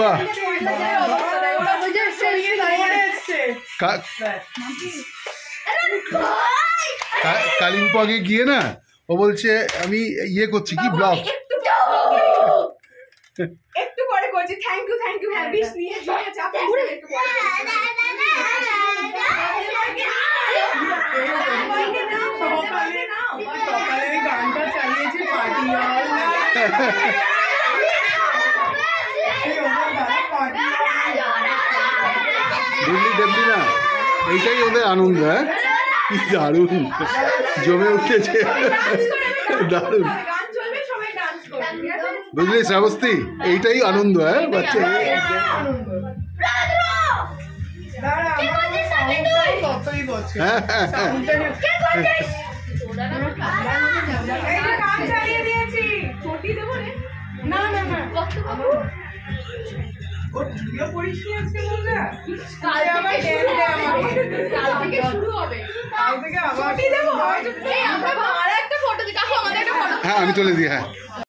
বাহ কালিম্পংয়ে গিয়ে না ও বলছে আমি ইয়ে করছি কি ব্লগ একটু পরে করছি থ্যাংক ইউ হ্যাঁ বিশ নিয়ে চাপ একটু পরে সকালে গানটা চালিয়েছে পার্টি দেখলি না এইটাই ওদের আনন্দ হ্যাঁ কি দারুণ জমে উঠেছে দারুণ বুঝলি শ্রাবস্তি এইটাই আনন্দ হ্যাঁ বাচ্চা হ্যাঁ আমি তুলে দিই হ্যাঁ